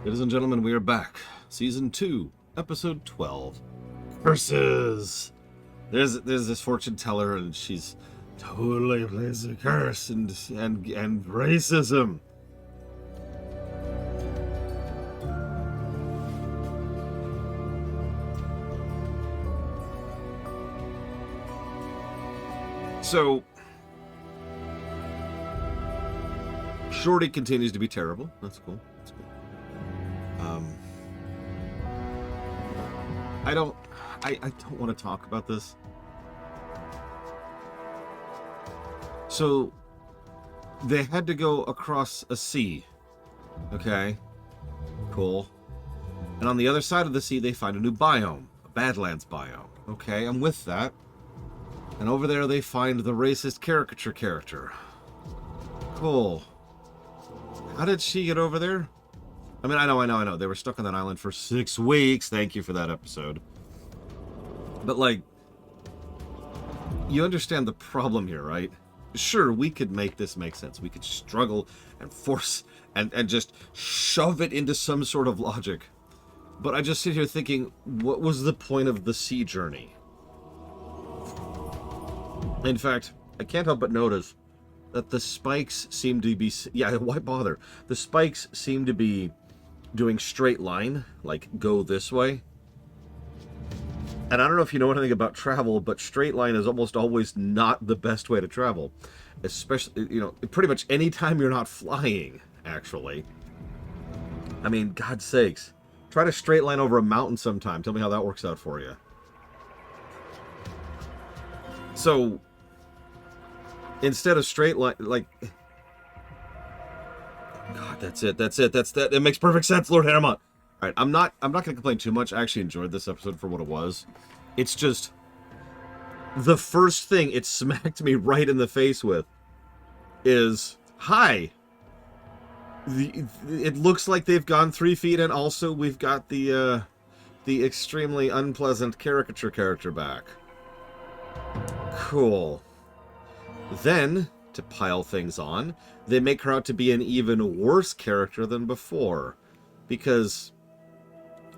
Ladies and gentlemen, we are back. Season 2, Episode 12. Curses! There's this fortune teller, and she's totally plays a curse and racism. So, Shorty continues to be terrible. That's cool. I don't want to talk about this. So, they had to go across a sea. Okay. Cool. And on the other side of the sea, they find a new biome. A Badlands biome. Okay, I'm with that. And over there, they find the racist caricature character. Cool. How did she get over there? I mean, I know. They were stuck on that island for 6 weeks. Thank you for that episode. But, like, you understand the problem here, right? Sure, we could make this make sense. We could struggle and force and just shove it into some sort of logic. But I just sit here thinking, what was the point of the sea journey? In fact, I can't help but notice that the spikes seem to be... Yeah, why bother? The spikes seem to be doing straight line, like go this way. And I don't know if you know anything about travel, but straight line is almost always not the best way to travel. Especially, you know, pretty much any time you're not flying, actually. I mean, God's sakes. Try to straight line over a mountain sometime. Tell me how that works out for you. So, instead of straight line, like... God, that's it. It makes perfect sense, Lord Haramont. All right, I'm not going to complain too much. I actually enjoyed this episode for what it was. It's just the first thing it smacked me right in the face with is, hi. It looks like they've gone 3 feet, and also we've got the extremely unpleasant caricature character back. Cool. Then, to pile things on, they make her out to be an even worse character than before. Because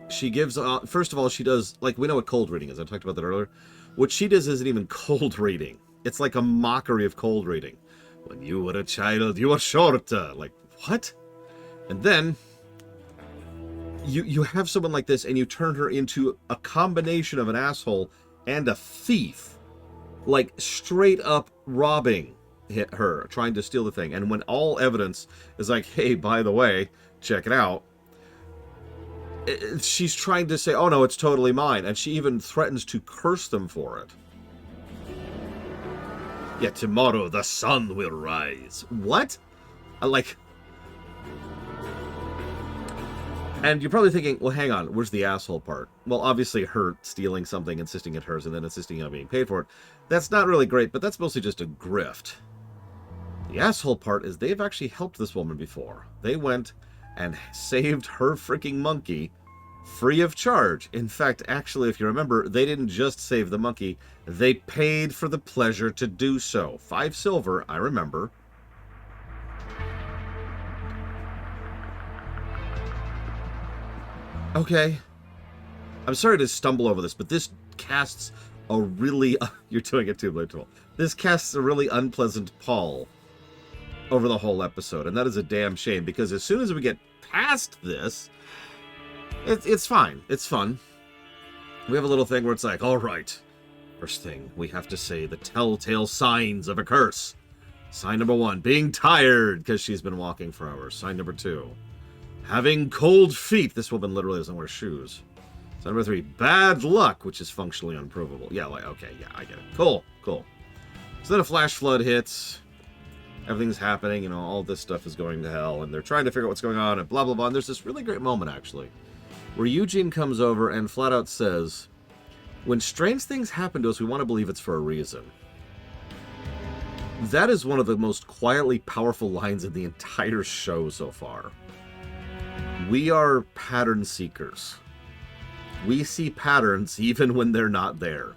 she gives... first of all, she does... Like, we know what cold reading is. I talked about that earlier. What she does isn't even cold reading. It's like a mockery of cold reading. When you were a child, you were shorter. Like, what? And then, you have someone like this, and you turn her into a combination of an asshole and a thief. Like, straight up robbing her, trying to steal the thing. And when all evidence is like, hey, by the way, check it out, she's trying to say, oh no, it's totally mine. And she even threatens to curse them for it. Yeah, tomorrow the sun will rise. What? Like... And you're probably thinking, well, hang on, where's the asshole part? Well, obviously her stealing something, insisting it's hers, and then insisting on being paid for it. That's not really great, but that's mostly just a grift. The asshole part is they've actually helped this woman before. They went and saved her freaking monkey free of charge. In fact, actually, if you remember, they didn't just save the monkey. They paid for the pleasure to do so. 5 silver, I remember. Okay. I'm sorry to stumble over this, but this casts a really... You're doing it too, Blade. This casts a really unpleasant pall over the whole episode, and that is a damn shame, because as soon as we get past this, it's fine. It's fun. We have a little thing where it's like, all right, first thing, we have to say the telltale signs of a curse. Sign number 1, being tired, because she's been walking for hours. Sign number 2, having cold feet. This woman literally doesn't wear shoes. Sign number 3, bad luck, which is functionally unprovable. Yeah, like, okay, yeah, I get it. Cool. So then a flash flood hits. Everything's happening, you know, all this stuff is going to hell, and they're trying to figure out what's going on, and blah, blah, blah. And there's this really great moment, actually, where Eugene comes over and flat out says, when strange things happen to us, we want to believe it's for a reason. That is one of the most quietly powerful lines in the entire show so far. We are pattern seekers. We see patterns even when they're not there.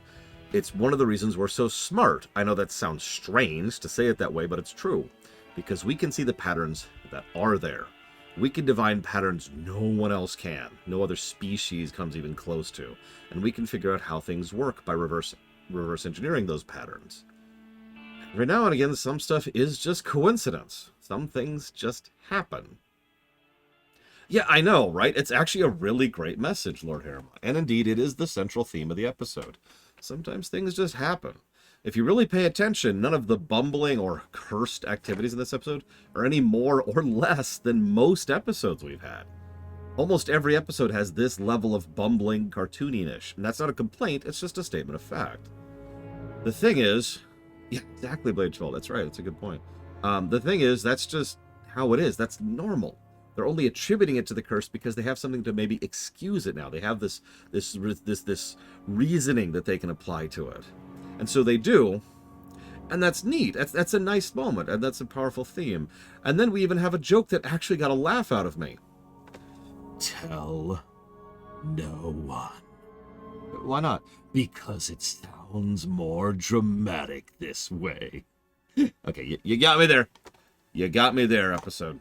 It's one of the reasons we're so smart. I know that sounds strange to say it that way, but it's true. Because we can see the patterns that are there. We can divine patterns no one else can. No other species comes even close to. And we can figure out how things work by reverse engineering those patterns. Every now and again, some stuff is just coincidence. Some things just happen. Yeah, I know, right? It's actually a really great message, Lord Harriman. And indeed, it is the central theme of the episode. Sometimes things just happen. If you really pay attention, none of the bumbling or cursed activities in this episode are any more or less than most episodes we've had. Almost every episode has this level of bumbling cartooniness, and that's not a complaint, it's just a statement of fact. The thing is... Yeah, exactly, Blade Troll. That's right. That's a good point. The thing is, that's just how it is. That's normal. They're only attributing it to the curse because they have something to maybe excuse it now. They have this reasoning that they can apply to it. And so they do. And that's neat. That's a nice moment. And that's a powerful theme. And then we even have a joke that actually got a laugh out of me. Tell no one. Why not? Because it sounds more dramatic this way. Okay, you got me there. You got me there, episode.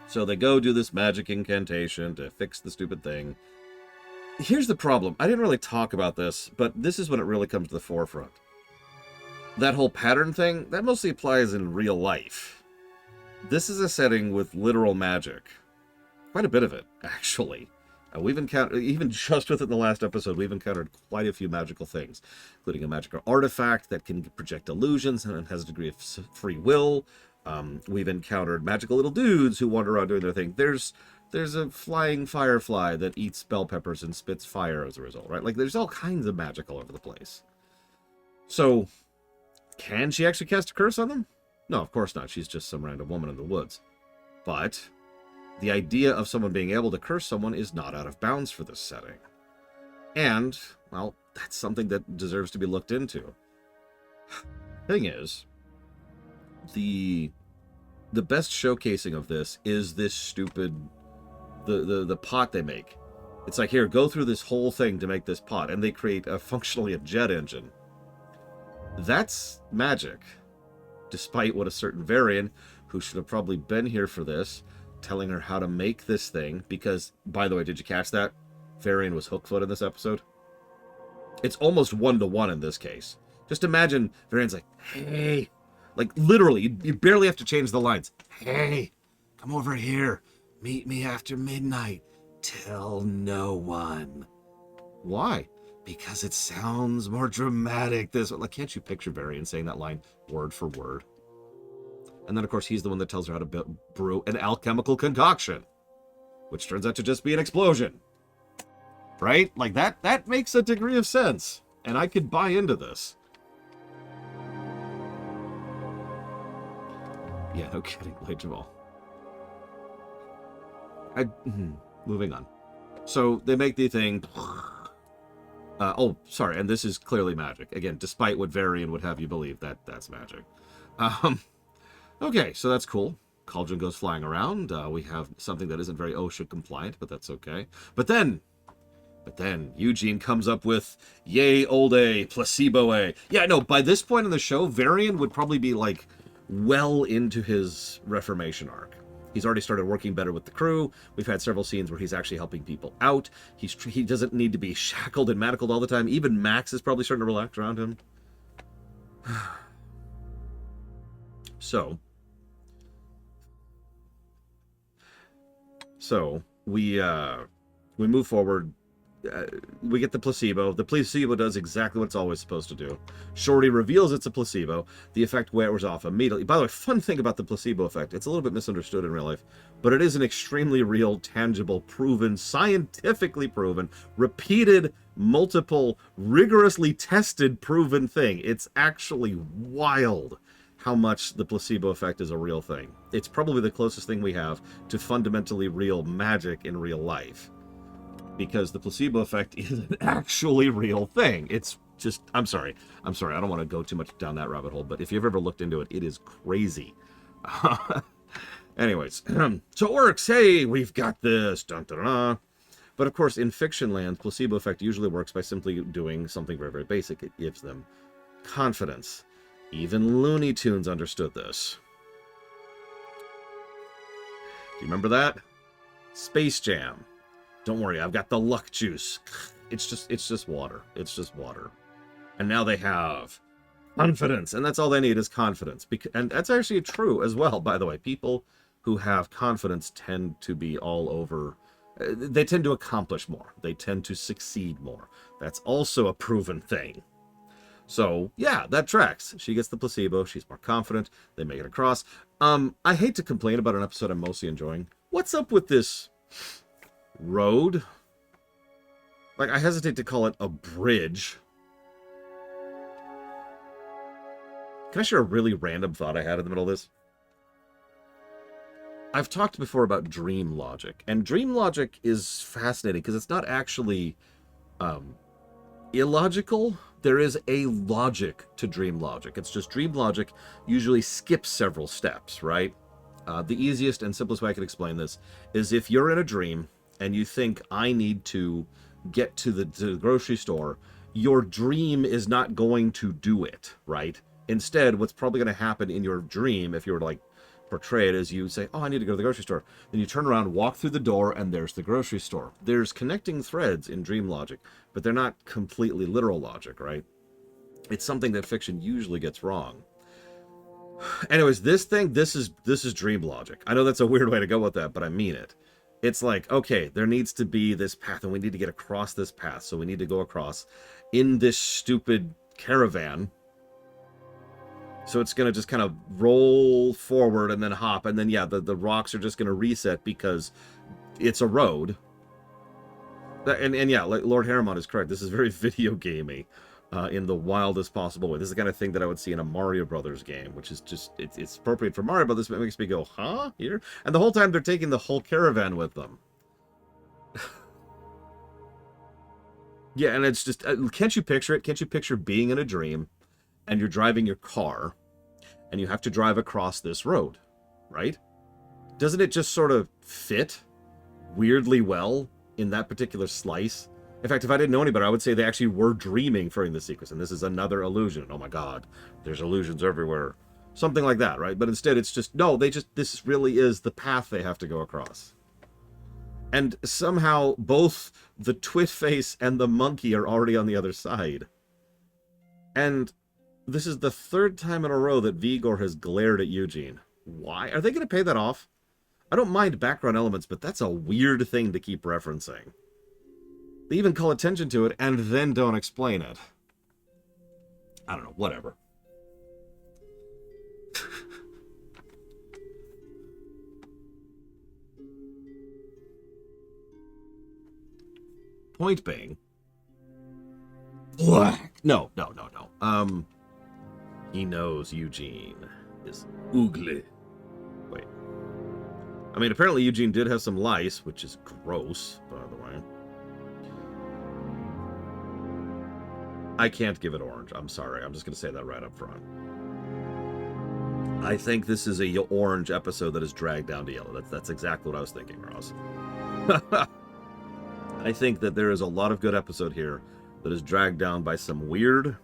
So they go do this magic incantation to fix the stupid thing. Here's the problem. I didn't really talk about this, but this is when it really comes to the forefront. That whole pattern thing, that mostly applies in real life. This is a setting with literal magic. Quite a bit of it, actually. We've encountered, even just within the last episode, we've encountered quite a few magical things, including a magical artifact that can project illusions and has a degree of free will. We've encountered magical little dudes who wander around doing their thing. There's a flying firefly that eats bell peppers and spits fire as a result, right? Like, there's all kinds of magic all over the place. So, can she actually cast a curse on them? No, of course not. She's just some random woman in the woods. But the idea of someone being able to curse someone is not out of bounds for this setting. And, well, that's something that deserves to be looked into. Thing is, the best showcasing of this is this stupid, the pot they make. It's like, here, go through this whole thing to make this pot, and they create functionally a jet engine. That's magic. Despite what a certain Varian, who should have probably been here for this, telling her how to make this thing, because, by the way, did you catch that? Varian was Hookfoot in this episode. It's almost one-to-one in this case. Just imagine Varian's like, hey, like literally, you barely have to change the lines. Hey, come over here. Meet me after midnight. Tell no one. Why? Because it sounds more dramatic this way. Like, can't you picture Varian saying that line word for word? And then, of course, he's the one that tells her how to brew an alchemical concoction, which turns out to just be an explosion. Right? Like, that makes a degree of sense. And I could buy into this. Yeah, no kidding, Blade Jamal. Moving on. So, they make the thing... oh, sorry, and this is clearly magic. Again, despite what Varian would have you believe, that's magic. Okay, so that's cool. Cauldron goes flying around. We have something that isn't very OSHA compliant, but that's okay. But then Eugene comes up with yay old A, placebo A. Yeah, no, by this point in the show, Varian would probably be like well into his reformation arc. He's already started working better with the crew. We've had several scenes where he's actually helping people out. He doesn't need to be shackled and manacled all the time. Even Max is probably starting to relax around him. So we move forward. We get the placebo. The placebo does exactly what it's always supposed to do. Shorty reveals it's a placebo. The effect wears off immediately. By the way, fun thing about the placebo effect, it's a little bit misunderstood in real life, but it is an extremely real, tangible, proven, scientifically proven, repeated, multiple, rigorously tested, proven thing. It's actually wild how much the placebo effect is a real thing. It's probably the closest thing we have to fundamentally real magic in real life. Because the placebo effect is an actually real thing. It's just, I'm sorry. I don't want to go too much down that rabbit hole, but if you've ever looked into it, it is crazy. Anyways, so it works. Hey, we've got this. Dun, dun, dun. But of course, in fiction land, placebo effect usually works by simply doing something very, very basic. It gives them confidence. Even Looney Tunes understood this. Do you remember that? Space Jam. Don't worry, I've got the luck juice. It's just water. It's just water. And now they have confidence, and that's all they need is confidence. And that's actually true as well, by the way. People who have confidence tend to be all over. They tend to accomplish more. They tend to succeed more. That's also a proven thing. So, yeah, that tracks. She gets the placebo. She's more confident. They make it across. I hate to complain about an episode I'm mostly enjoying. What's up with this road? Like, I hesitate to call it a bridge. Can I share a really random thought I had in the middle of this? I've talked before about dream logic, and dream logic is fascinating because it's not actually illogical. There is a logic to dream logic. It's just dream logic usually skips several steps, right? The easiest and simplest way I can explain this is if you're in a dream and you think, I need to get to the grocery store, your dream is not going to do it, right? Instead, what's probably going to happen in your dream, if you were to like portray it, is you say, oh, I need to go to the grocery store. Then you turn around, walk through the door, and there's the grocery store. There's connecting threads in dream logic, but they're not completely literal logic, right? It's something that fiction usually gets wrong. Anyways, this is dream logic. I know that's a weird way to go with that, but I mean it. It's like, okay, there needs to be this path, and we need to get across this path, so we need to go across in this stupid caravan. So it's going to just kind of roll forward and then hop, and then, yeah, the rocks are just going to reset because it's a road. And yeah, Lord Harriman is correct. This is very video gamey in the wildest possible way. This is the kind of thing that I would see in a Mario Brothers game, which is just, it's appropriate for Mario Brothers, but it makes me go, huh? Here? And the whole time they're taking the whole caravan with them. Yeah, and it's just, can't you picture it? Can't you picture being in a dream and you're driving your car and you have to drive across this road, right? Doesn't it just sort of fit weirdly well in that particular slice? In fact, if I didn't know any better, I would say they actually were dreaming during this sequence, and this is another illusion. Oh my God, there's illusions everywhere. Something like that, right? But instead, it's just, no, this really is the path they have to go across. And somehow, both the twit face and the monkey are already on the other side. And this is the third time in a row that Vigor has glared at Eugene. Why? Are they going to pay that off? I don't mind background elements, but that's a weird thing to keep referencing. They even call attention to it and then don't explain it. I don't know, whatever. Point being... Black. No. He knows Eugene is ugly. Wait. I mean, apparently Eugene did have some lice, which is gross, by the way. I can't give it orange. I'm sorry. I'm just going to say that right up front. I think this is a orange episode that is dragged down to yellow. That's exactly what I was thinking, Ross. I think that there is a lot of good episode here that is dragged down by some weird,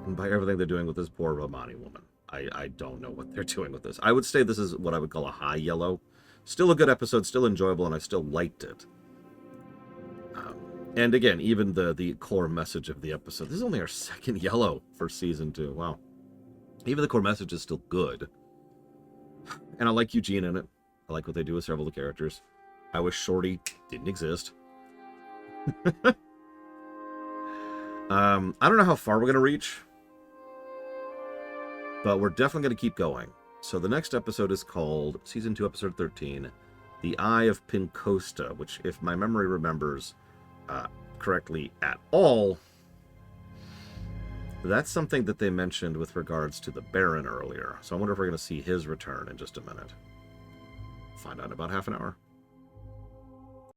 and by everything they're doing with this poor Romani woman. I don't know what they're doing with this. I would say this is what I would call a high yellow. Still a good episode, still enjoyable, and I still liked it. And again, even the core message of the episode. This is only our second yellow for season 2. Wow. Even the core message is still good. And I like Eugene in it. I like what they do with several of the characters. I wish Shorty didn't exist. I don't know how far we're going to reach, but we're definitely going to keep going. So the next episode is called, Season 2, Episode 13, The Eye of Pincosta, which, if my memory remembers correctly at all, that's something that they mentioned with regards to the Baron earlier. So I wonder if we're going to see his return in just a minute. Find out in about half an hour.